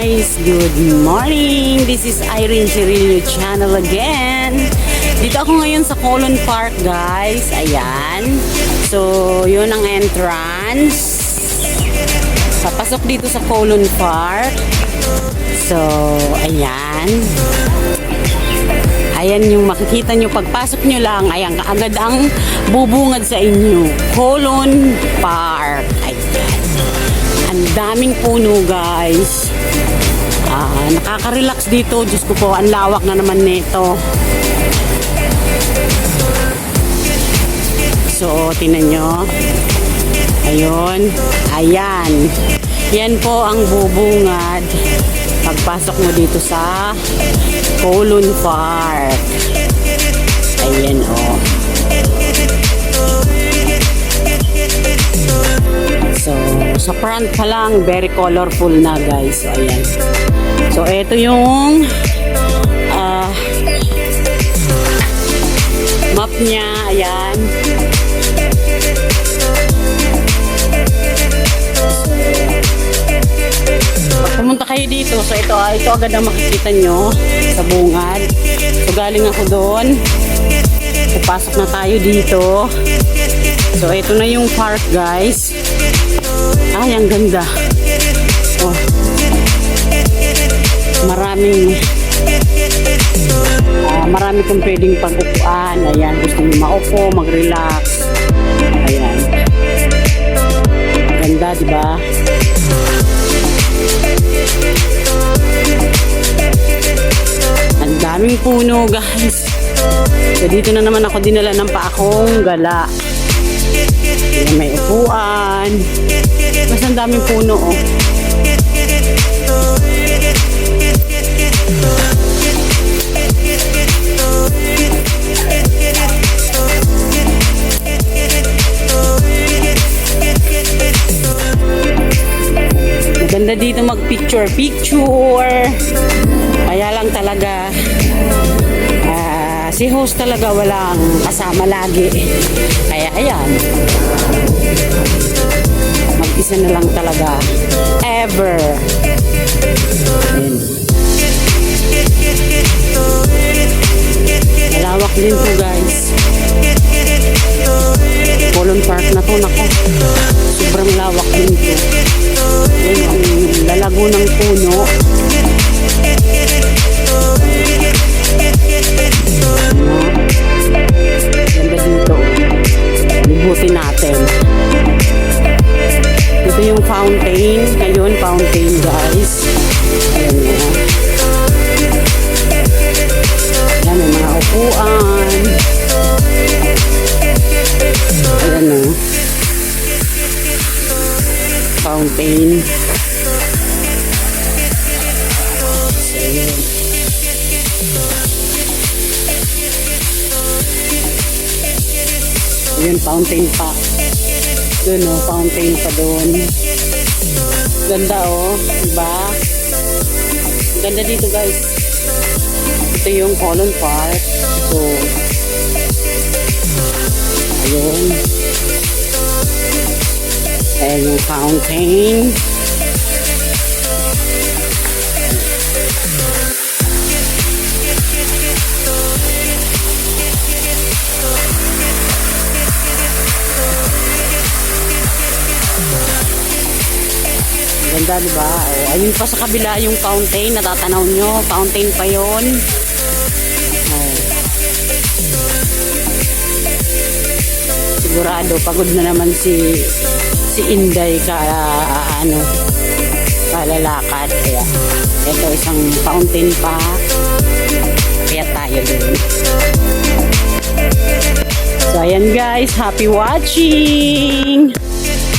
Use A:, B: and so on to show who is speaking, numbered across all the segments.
A: guys! Good morning! This is Irene Cirillo channel again. Dito ako ngayon sa Colon Park guys. Ayan. So, yun ang entrance. Papasok dito sa Colon Park. So, ayan. Ayan yung makikita nyo. Pagpasok nyo lang, ayan, kaagad ang bubungad sa inyo. Colon Park. Ayan. Ang daming puno guys. Nakaka-relax dito. Diyos ko po, ang lawak na naman nito. So, tinan nyo. Ayun. Ayan. Yan po ang bubungad. Pagpasok mo dito sa Colon Park. Ayan o. So, sa front pa lang, very colorful na guys. So, ayan. So, ito yung map niya. Ayan. Pag pumunta kayo dito, so ito agad ang makikita nyo sa bungad. So, galing ako doon. Papasok na tayo dito. So, ito na yung park guys. Ay, ang ganda. Oh. Marami kong pwedeng pag-upuan. Ayan, gusto mo maupo, mag-relax. Ayan. Ganda, di ba? Ang daming puno, guys. So, dito na naman ako dinala ng paakong gala. Ayan, may upuan. Mas ang daming puno, oh. Maganda dito mag-picture. Kaya lang talaga, si host talaga walang kasama lagi. Kaya ayan. Mag-isa na lang talaga. Ever. Ayan. Malawak din po guys. Colon Park na to. Nako. Sobrang lawak din po. Ayan, ang lalago ng puno. Ganda dito. Libutin natin. Ito yung fountain. Ngayon, fountain guys. Ayan na. Ayan, may mga upuan. Ayan na. Fountain. Ayan. Ayan, fountain pa. Doon o, fountain pa doon. Ganda o, diba? Ganda dito guys. Ito yung Colon Park. So, ayun. Ayan yung fountain. Ganda, diba? O, ayun pa sa kabila yung fountain. Natatanaw nyo. Fountain pa yun. O. Sigurado, pagod na naman si Inday kalalakad. Kaya, ito isang fountain pa. Kaya tayo dun. So, ayan guys. Happy watching!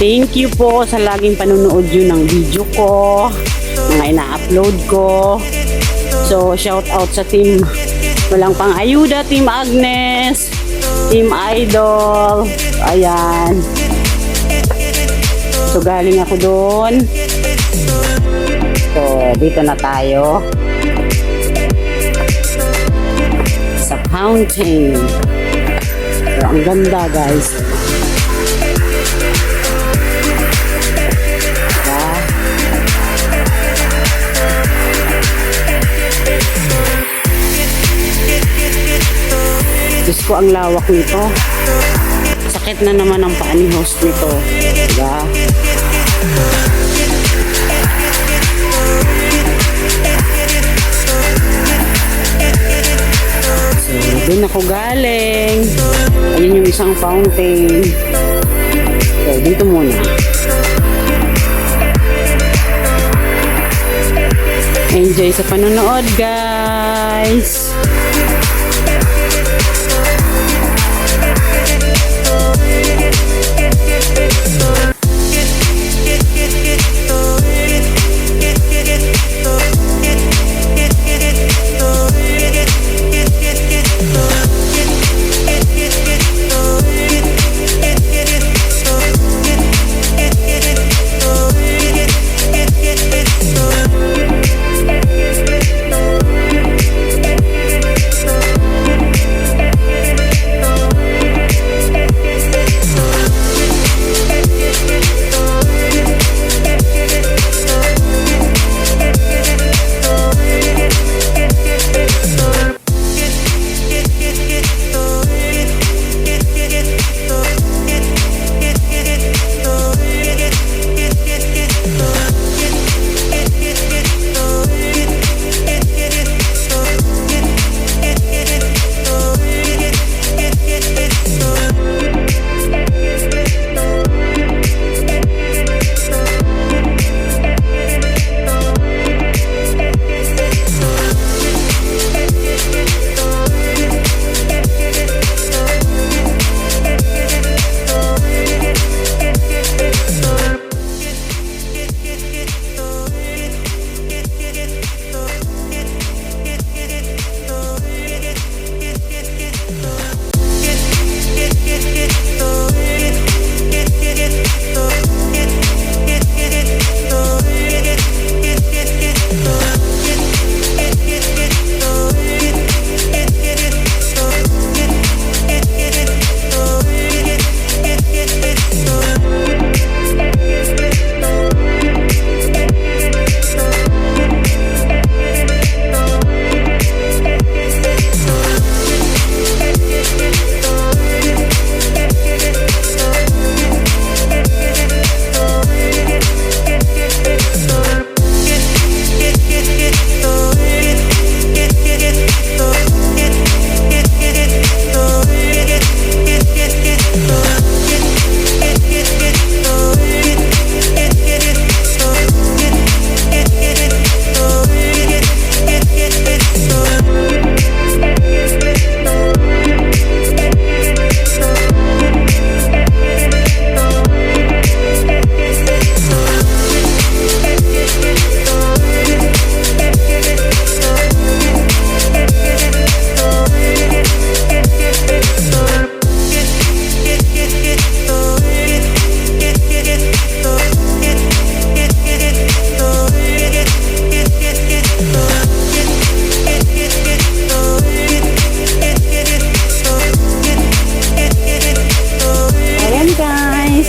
A: Thank you po sa laging panunood yun ng video ko, mga ina-upload ko. So, shout out sa team Walang Pang Ayuda, Team Agnes, Team Idol. Ayan. So, galing ako doon. So, dito na tayo. Sa fountain. So, ang ganda guys. ko ang lawak nito. Sakit na naman ang paa ni host nito. Diba? So, dun ako galing. Ayun yung isang fountain. So, dito muna. Enjoy sa panonood, guys!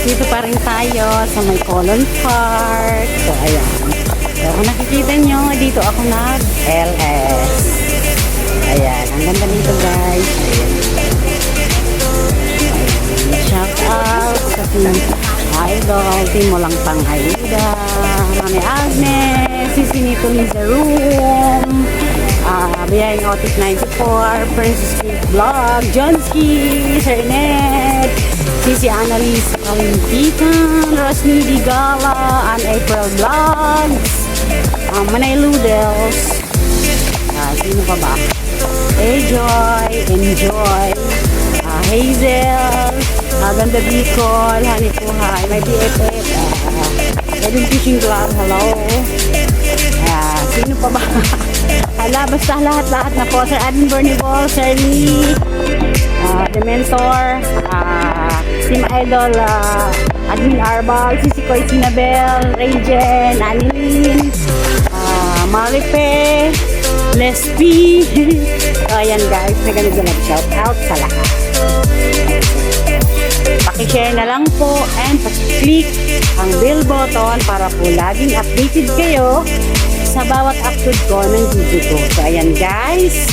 A: Dito pa rin tayo sa may Colon Park. So, ayan. So, kung nakikita nyo, dito ako nag-LS. Ayan. Ang ganda dito, guys. Ayan. Shout out sa team Idol, team Walang Pang-Aida, Mami Agnes, Sisinito ni The Room, Biyayang Otis 94, Princess Street Vlog, Johnski, Sir Ned, Sisi Annalise Kalimpitan, Rosny Digala, and April Vlogs, Manay Ludels, sino pa ba? Enjoy, Hazel, Ganda Bicol, Honey Puhay, my BFF, Edwin Fishing Club, hello. Sino pa ba? Hala, basta lahat na po. Sir Admin Bernibol, Sir Lee, The Mentor, Team Idol, Admin Arbal, Sisi Koy Sinabel, Regen, Anilin, Maripe, Leslie. So, ayan guys, nag-shout out sa lahat. Paki-share na lang po and paki-click ang bell button para po laging updated kayo sa bawat upload ko ng video ko. So, ayan guys,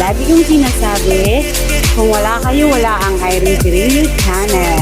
A: lagi kong sinasabi, Kung wala kayo, wala ang Irene Pirillo Channel.